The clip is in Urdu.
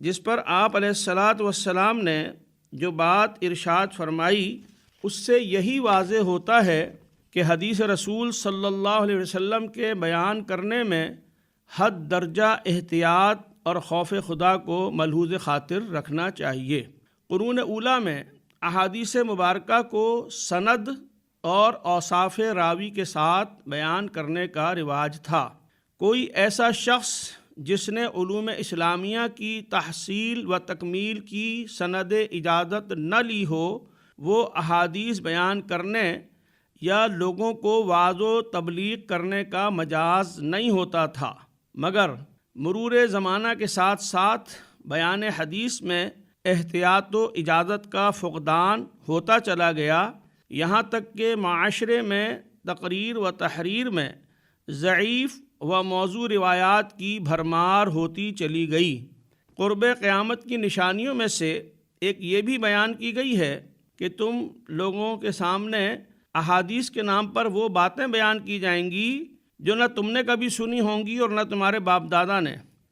جس پر آپ علیہ الصلاۃ والسلام نے جو بات ارشاد فرمائی اس سے یہی واضح ہوتا ہے کہ حدیث رسول صلی اللہ علیہ وسلم کے بیان کرنے میں حد درجہ احتیاط اور خوف خدا کو ملحوظ خاطر رکھنا چاہیے۔ قرون اولیٰ میں احادیث مبارکہ کو سند اور اوصاف راوی کے ساتھ بیان کرنے کا رواج تھا۔ کوئی ایسا شخص جس نے علوم اسلامیہ کی تحصیل و تکمیل کی سند اجازت نہ لی ہو، وہ احادیث بیان کرنے یا لوگوں کو وعظ و تبلیغ کرنے کا مجاز نہیں ہوتا تھا، مگر مرور زمانہ کے ساتھ ساتھ بیان حدیث میں احتیاط و اجازت کا فقدان ہوتا چلا گیا، یہاں تک کہ معاشرے میں تقریر و تحریر میں ضعیف و موضوع روایات کی بھرمار ہوتی چلی گئی۔ قرب قیامت کی نشانیوں میں سے ایک یہ بھی بیان کی گئی ہے کہ تم لوگوں کے سامنے احادیث کے نام پر وہ باتیں بیان کی جائیں گی جو نہ تم نے کبھی سنی ہوں گی اور نہ تمہارے باپ دادا نے۔